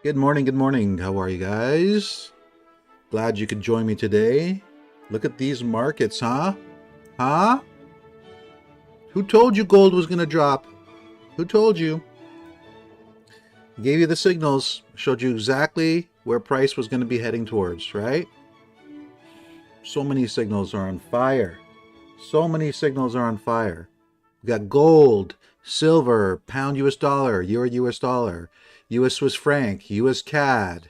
Good morning, good morning. How are you guys? Glad you could join me today. Look at these markets, huh? Huh? Who told you gold was going to drop? Who told you? Gave you the signals, showed you exactly where price was going to be heading towards, right? So many signals are on fire. So many signals are on fire. We got gold, silver, pound US dollar, euro US dollar, US Swiss franc, US CAD,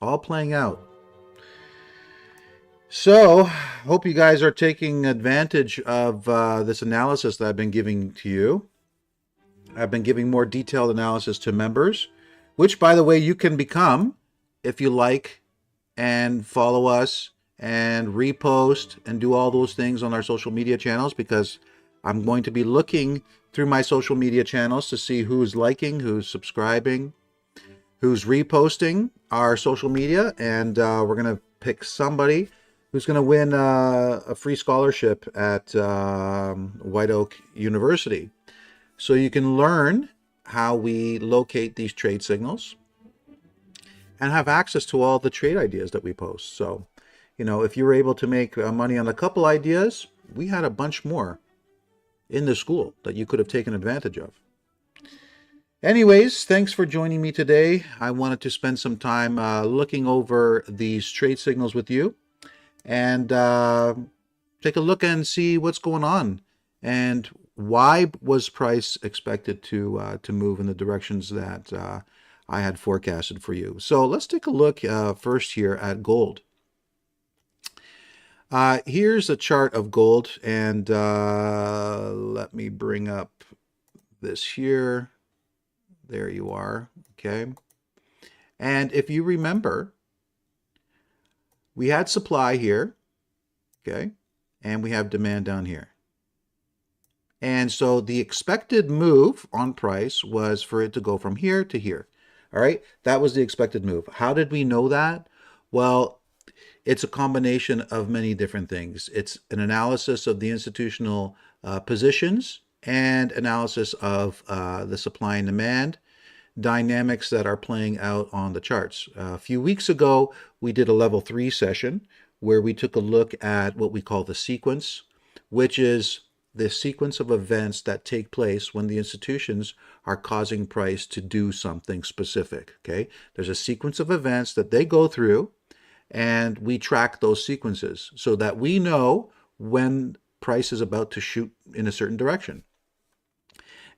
all playing out. So, hope you guys are taking advantage of this analysis that I've been giving to you. I've been giving more detailed analysis to members, which, by the way, you can become if you like and follow us and repost and do all those things on our social media channels, because I'm going to be looking through my social media channels to see who's liking, who's subscribing, who's reposting our social media, and we're going to pick somebody who's going to win a free scholarship at White Oak University. So you can learn how we locate these trade signals and have access to all the trade ideas that we post. So, if you were able to make money on a couple ideas, we had a bunch more in the school that you could have taken advantage of. Anyways, thanks for joining me today. I wanted to spend some time looking over these trade signals with you and take a look and see what's going on and why was price expected to move in the directions that I had forecasted for you. So let's take a look first here at gold. Here's a chart of gold, and let me bring up this here. There you are. Okay. And if you remember, we had supply here. Okay. And we have demand down here. And so the expected move on price was for it to go from here to here. All right. That was the expected move. How did we know that? Well, it's a combination of many different things. It's an analysis of the institutional positions and analysis of the supply and demand dynamics that are playing out on the charts. A few weeks ago, we did a level 3 session where we took a look at what we call the sequence, which is the sequence of events that take place when the institutions are causing price to do something specific. Okay, there's a sequence of events that they go through, and we track those sequences so that we know when price is about to shoot in a certain direction.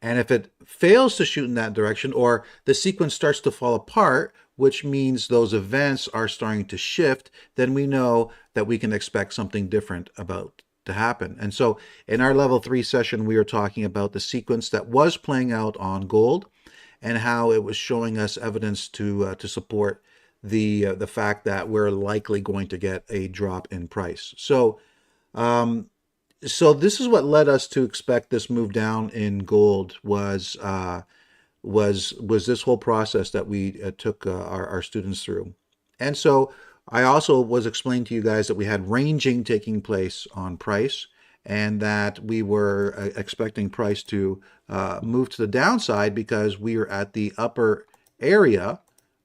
And if it fails to shoot in that direction, or the sequence starts to fall apart, which means those events are starting to shift, then we know that we can expect something different about to happen. And so in our level 3 session, we were talking about the sequence that was playing out on gold and how it was showing us evidence to support the fact that we're likely going to get a drop in price. So this is what led us to expect this move down in gold was this whole process that we took our students through. And so I also was explaining to you guys that we had ranging taking place on price, and that we were expecting price to move to the downside because we are at the upper area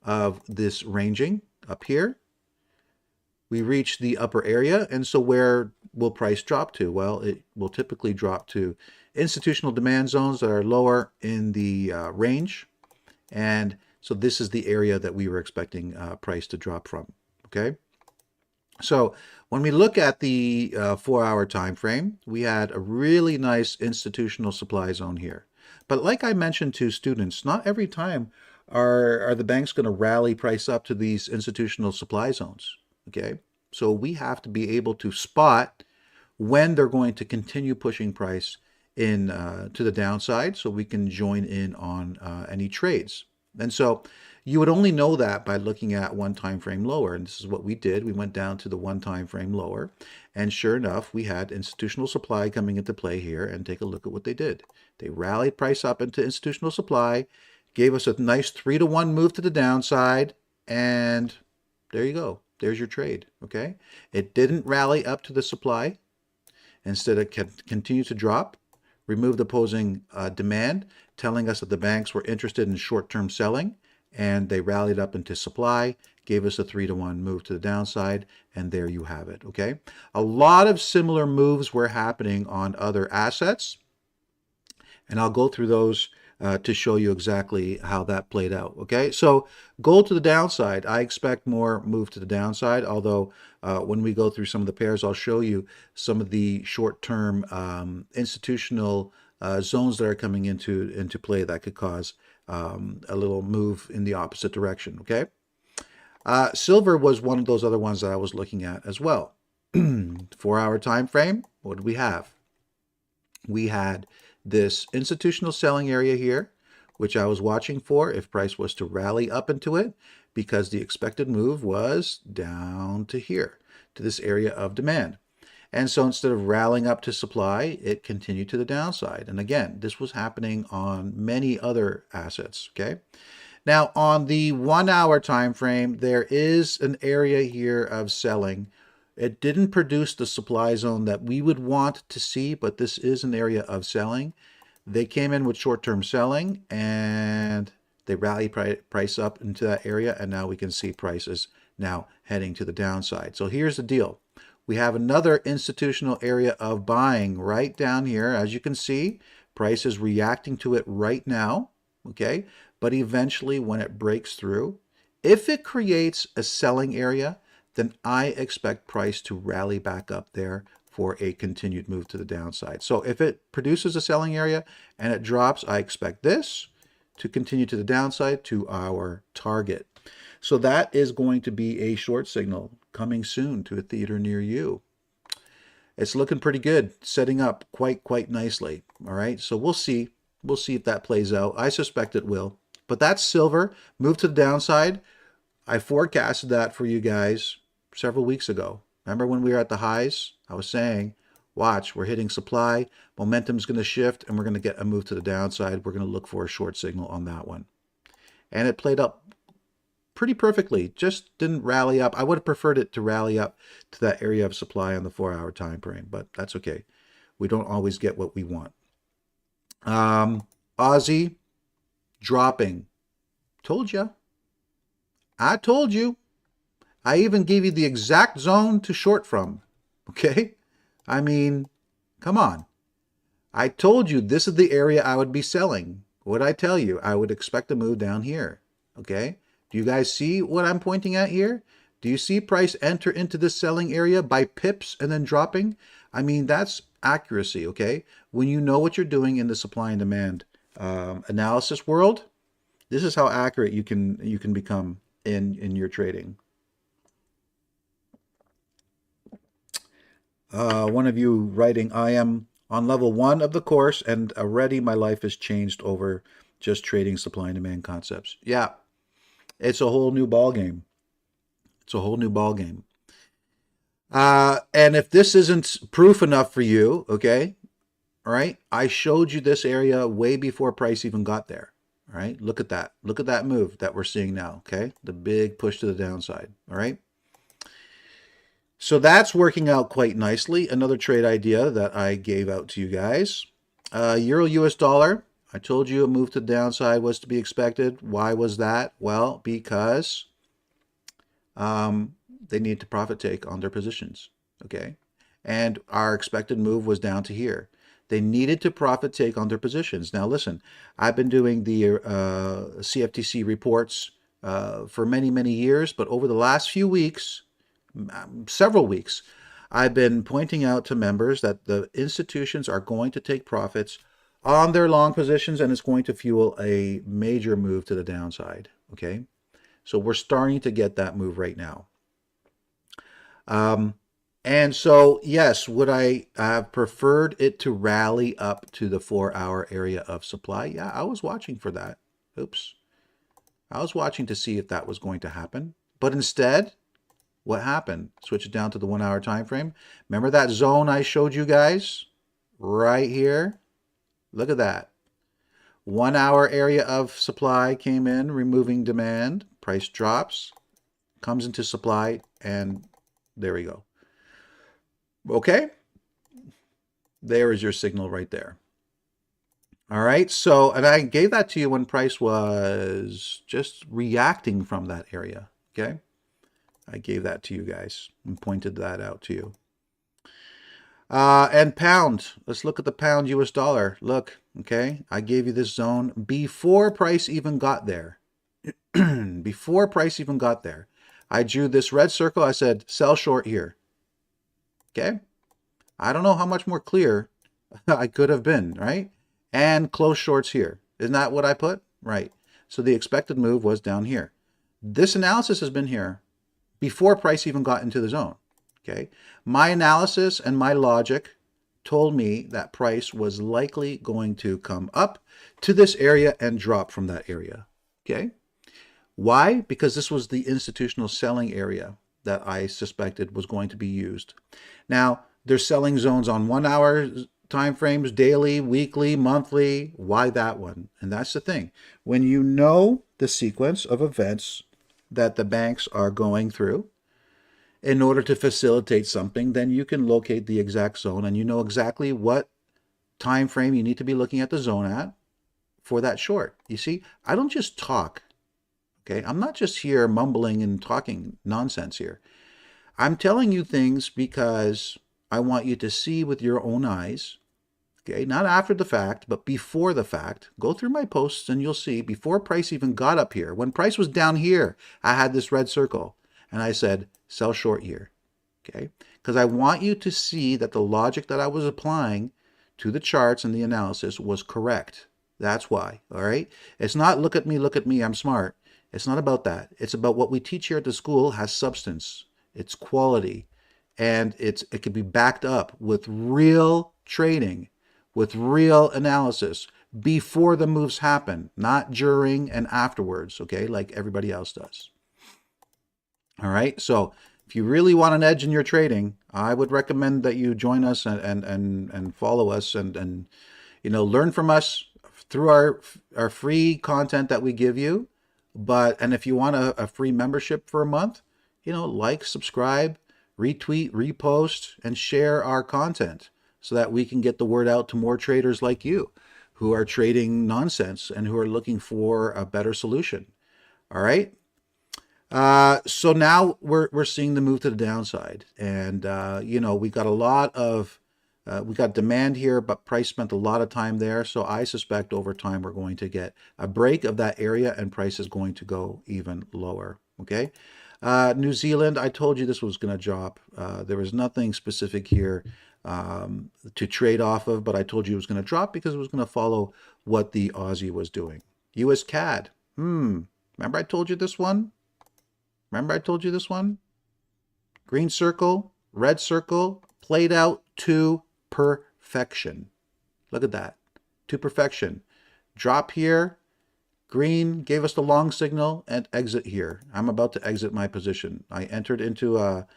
of this ranging up here. We reach the upper area, and so where will price drop to? Well, it will typically drop to institutional demand zones that are lower in the range, and so this is the area that we were expecting price to drop from. Okay, so when we look at the 4-hour time frame, we had a really nice institutional supply zone here. But like I mentioned to students, not every time are the banks going to rally price up to these institutional supply zones. Okay, so we have to be able to spot when they're going to continue pushing price in to the downside, so we can join in on any trades. And so you would only know that by looking at one time frame lower, and this is what we did. We went down to the one time frame lower, and sure enough, we had institutional supply coming into play here. And take a look at what they did. They rallied price up into institutional supply, gave us a nice 3-to-1 move to the downside, and there you go. There's your trade. Okay, it didn't rally up to the supply. Instead, it continued to drop, removed opposing demand, telling us that the banks were interested in short-term selling, and they rallied up into supply, gave us a 3-to-1 move to the downside, and there you have it, okay? A lot of similar moves were happening on other assets, and I'll go through those to show you exactly how that played out, okay? So gold to the downside, I expect more move to the downside, although when we go through some of the pairs, I'll show you some of the short-term institutional zones that are coming into play that could cause a little move in the opposite direction, okay? Silver was one of those other ones that I was looking at as well. 4-hour time frame, what did we have? We had this institutional selling area here, which I was watching for if price was to rally up into it, because the expected move was down to here, to this area of demand. And so instead of rallying up to supply, it continued to the downside. And again, this was happening on many other assets, okay? Now, on the 1-hour time frame, there is an area here of selling. It didn't produce the supply zone that we would want to see, but this is an area of selling. They came in with short-term selling, and they rallied price up into that area, and now we can see prices now heading to the downside. So here's the deal. We have another institutional area of buying right down here. As you can see, price is reacting to it right now, okay? But eventually when it breaks through, if it creates a selling area, then I expect price to rally back up there for a continued move to the downside. So if it produces a selling area and it drops, I expect this to continue to the downside to our target. So that is going to be a short signal coming soon to a theater near you. It's looking pretty good, setting up quite nicely. All right, so we'll see. We'll see if that plays out. I suspect it will. But that's silver. Move to the downside. I forecasted that for you guys several weeks ago. Remember when we were at the highs? I was saying, watch, we're hitting supply. Momentum's going to shift, and we're going to get a move to the downside. We're going to look for a short signal on that one. And it played up pretty perfectly. Just didn't rally up. I would have preferred it to rally up to that area of supply on the 4-hour time frame, but that's okay. We don't always get what we want. Aussie dropping. Told you. I told you. I even gave you the exact zone to short from. Okay? I mean, come on. I told you this is the area I would be selling. What did I tell you? I would expect a move down here. Okay? Do you guys see what I'm pointing at here? Do you see price enter into this selling area by pips and then dropping? I mean, that's accuracy, okay? When you know what you're doing in the supply and demand analysis world, this is how accurate you can become in your trading. One of you writing, I am on level 1 of the course, and already my life has changed over just trading supply and demand concepts. Yeah, it's a whole new ball game. It's a whole new ball game. And if this isn't proof enough for you, okay, all right, I showed you this area way before price even got there. All right, look at that. Look at that move that we're seeing now, okay? The big push to the downside, all right? So that's working out quite nicely. Another trade idea that I gave out to you guys. Euro US dollar. I told you a move to the downside was to be expected. Why was that? Well, because they need to profit take on their positions, okay? And our expected move was down to here. They needed to profit take on their positions. Now listen, I've been doing the CFTC reports for many years, but over the last few weeks, several weeks, I've been pointing out to members that the institutions are going to take profits on their long positions, and it's going to fuel a major move to the downside, okay? So we're starting to get that move right now. And so, yes, would I have preferred it to rally up to the 4-hour area of supply? Yeah, I was watching for that. Oops. I was watching to see if that was going to happen. But instead, what happened? Switch it down to the 1-hour time frame. Remember that zone I showed you guys? Right here. Look at that. 1-hour area of supply came in, removing demand. Price drops, comes into supply, and there we go. Okay, there is your signal right there. All right. So, and I gave that to you when price was just reacting from that area. Okay. I gave that to you guys and pointed that out to you. And pound. Let's look at the pound US dollar. Look, okay. I gave you this zone before price even got there. Before price even got there. I drew this red circle. I said, sell short here. Okay. I don't know how much more clear I could have been, right? And close shorts here. Isn't that what I put? Right. So the expected move was down here. This analysis has been here before price even got into the zone. Okay. My analysis and my logic told me that price was likely going to come up to this area and drop from that area. Okay. Why? Because this was the institutional selling area that I suspected was going to be used. Now, there's selling zones on 1 hour time frames, daily, weekly, monthly. Why that one? And that's the thing. When you know the sequence of events that the banks are going through in order to facilitate something, then you can locate the exact zone and you know exactly what time frame you need to be looking at the zone at for that short. You see, I don't just talk. Okay, I'm not just here mumbling and talking nonsense here. I'm telling you things because I want you to see with your own eyes, okay, not after the fact, but before the fact. Go through my posts and you'll see before price even got up here, when price was down here, I had this red circle and I said, sell short here, okay? Because I want you to see that the logic that I was applying to the charts and the analysis was correct. That's why, all right? It's not look at me, I'm smart. It's not about that. It's about what we teach here at the school has substance. It's quality. And it can be backed up with real trading, with real analysis before the moves happen, not during and afterwards, okay, like everybody else does. All right, so if you really want an edge in your trading, I would recommend that you join us and follow us and you know, learn from us through our free content that we give you. And if you want a free membership for a month, you know, like, subscribe, retweet, repost, and share our content so that we can get the word out to more traders like you who are trading nonsense and who are looking for a better solution. All right. So now we're seeing the move to the downside, and you know, we got a lot of we got demand here, but price spent a lot of time there. So I suspect over time we're going to get a break of that area and price is going to go even lower. Okay. New Zealand, I told you this was going to drop. There was nothing specific here to trade off of, but I told you it was going to drop because it was going to follow what the Aussie was doing. US CAD. Remember I told you this one? Remember I told you this one? Green circle, red circle, played out to perfection. Look at that. To perfection. Drop here. Green gave us the long signal and exit here. I'm about to exit my position. I entered into a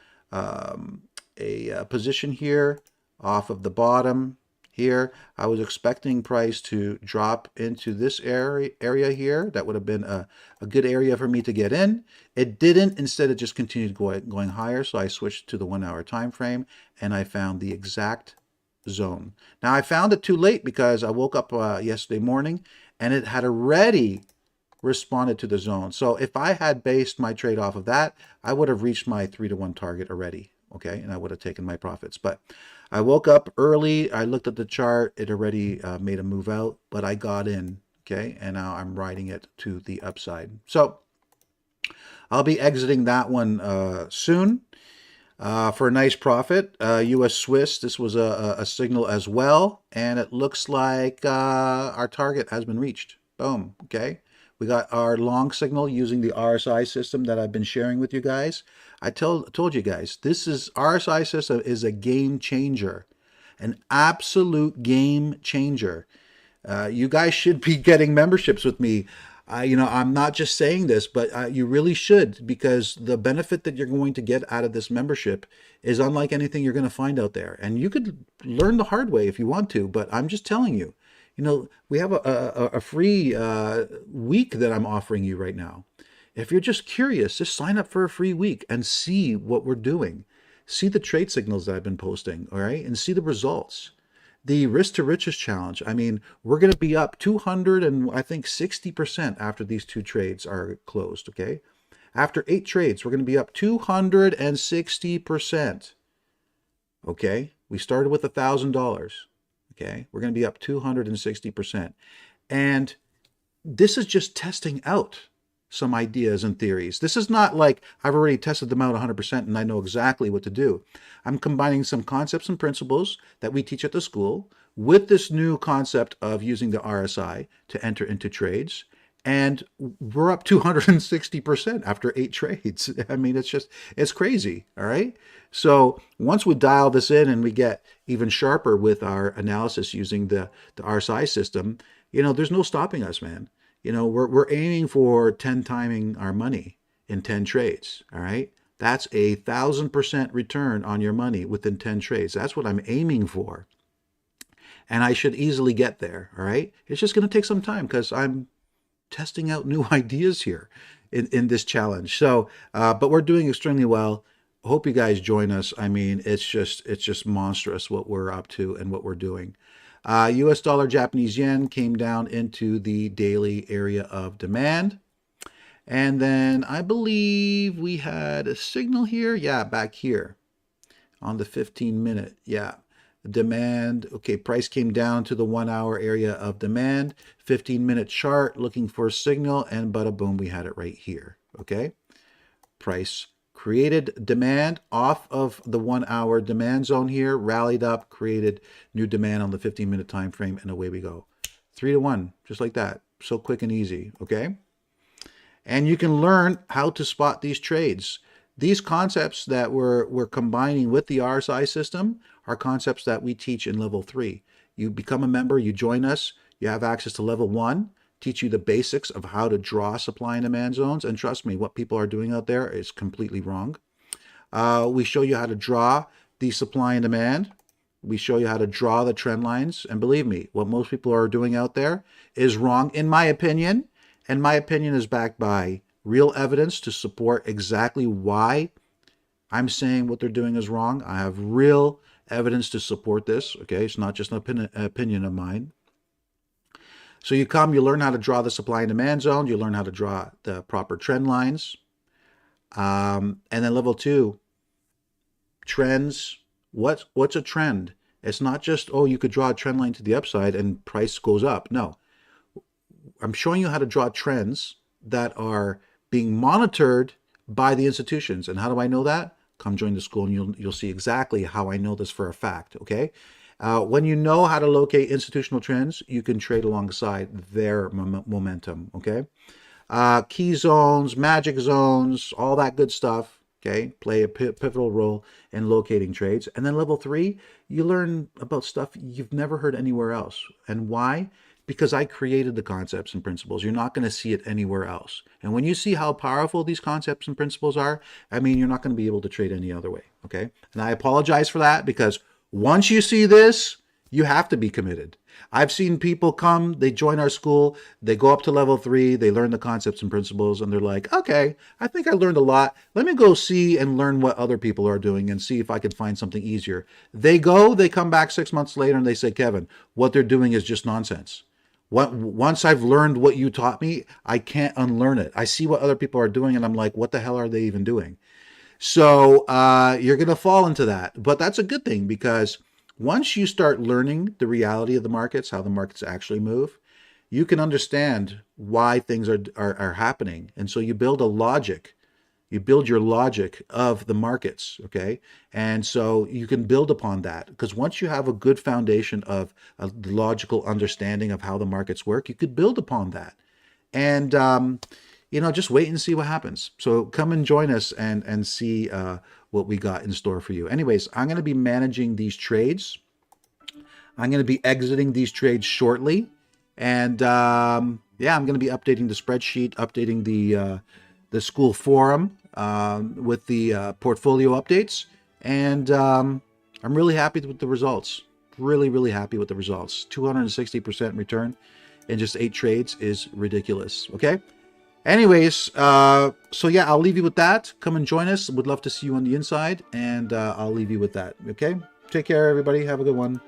position here off of the bottom here. I was expecting price to drop into this area here. That would have been a good area for me to get in. It didn't. Instead, it just continued going higher. So I switched to the 1 hour time frame and I found the exact zone. Now I found it too late because I woke up yesterday morning and it had already responded to the zone. So if I had based my trade off of that, I would have reached my 3-to-1 target already. Okay, and I would have taken my profits. But I woke up early. I looked at the chart. It already made a move out, but I got in. Okay, and now I'm riding it to the upside. So I'll be exiting that one soon for a nice profit. US Swiss, this was a signal as well, and it looks like our target has been reached. Boom. Okay. We got our long signal using the RSI system that I've been sharing with you guys. I told you guys, this is RSI system is a game changer, an absolute game changer. You guys should be getting memberships with me. You know, I'm not just saying this, but you really should, because the benefit that you're going to get out of this membership is unlike anything you're going to find out there. And you could learn the hard way if you want to, but I'm just telling you. You know, we have a free week that I'm offering you right now. If you're just curious, just sign up for a free week and see what we're doing. See the trade signals that I've been posting, all right? And see the results. the risk to riches challenge. I mean, we're going to be up 200 and I think 60% after these 2 trades are closed, okay? After 8 trades, we're going to be up 260%. Okay? We started with $1,000. Okay? We're going to be up 260%. And this is just testing out some ideas and theories. This is not like I've already tested them out 100% and I know exactly what to do. I'm combining some concepts and principles that we teach at the school with this new concept of using the RSI to enter into trades. And we're up 260% after 8 trades. I mean, it's crazy. All right. So once we dial this in and we get even sharper with our analysis using the RSI system, there's no stopping us, man. We're aiming for 10 timing our money in 10 trades. All right. That's 1,000% return on your money within 10 trades. That's what I'm aiming for. And I should easily get there. All right. It's just going to take some time because I'm testing out new ideas here in this challenge. So, but we're doing extremely well. Hope you guys join us. I mean, it's just monstrous what we're up to and what we're doing. US dollar, Japanese yen came down into the daily area of demand. And then I believe we had a signal here. Yeah, back here on the 15-minute. Yeah. Demand, okay, price came down to the 1 hour area of demand, 15-minute chart looking for a signal, and bada boom, we had it right here. Okay, price created demand off of the 1 hour demand zone here, rallied up, created new demand on the 15-minute time frame, and away we go. 3 to 1, just like that. So quick and easy. Okay, and you can learn how to spot these trades. These concepts that we're combining with the RSI system are concepts that we teach in level 3. You become a member, you join us, you have access to level 1, teach you the basics of how to draw supply and demand zones. And trust me, what people are doing out there is completely wrong. We show you how to draw the supply and demand. We show you how to draw the trend lines. And believe me, what most people are doing out there is wrong, in my opinion. And my opinion is backed by real evidence to support exactly why I'm saying what they're doing is wrong. I have real evidence to support this. Okay, it's not just an opinion of mine. So you come, you learn how to draw the supply and demand zone, you learn how to draw the proper trend lines. And then level 2, trends. What's a trend? It's not just, oh, you could draw a trend line to the upside and price goes up. No, I'm showing you how to draw trends that are being monitored by the institutions. And how do I know that? Come join the school and you'll see exactly how I know this for a fact. Okay. When you know how to locate institutional trends, you can trade alongside their momentum. Okay. Key zones, magic zones, all that good stuff. Okay. Play a pivotal role in locating trades. And then level 3, you learn about stuff you've never heard anywhere else. And why? Because I created the concepts and principles. You're not going to see it anywhere else. And when you see how powerful these concepts and principles are, I mean, you're not going to be able to trade any other way. Okay. And I apologize for that because once you see this, you have to be committed. I've seen people come, they join our school, they go up to level 3, they learn the concepts and principles, and they're like, okay, I think I learned a lot. Let me go see and learn what other people are doing and see if I can find something easier. They come back 6 months later and they say, Kevin, what they're doing is just nonsense. Once I've learned what you taught me, I can't unlearn it. I see what other people are doing and I'm like, what the hell are they even doing? So you're going to fall into that. But that's a good thing because once you start learning the reality of the markets, how the markets actually move, you can understand why things are happening. And so you build a logic. You build your logic of the markets, okay? And so you can build upon that because once you have a good foundation of a logical understanding of how the markets work, you could build upon that. And, just wait and see what happens. So come and join us and see what we got in store for you. Anyways, I'm going to be managing these trades. I'm going to be exiting these trades shortly. And I'm going to be updating the spreadsheet, updating the school forum with the portfolio updates. And I'm really happy with the results. Really, really happy with the results. 260% return in just 8 trades is ridiculous. Okay. Anyways, so yeah, I'll leave you with that. Come and join us. Would love to see you on the inside. And I'll leave you with that. Okay. Take care, everybody. Have a good one.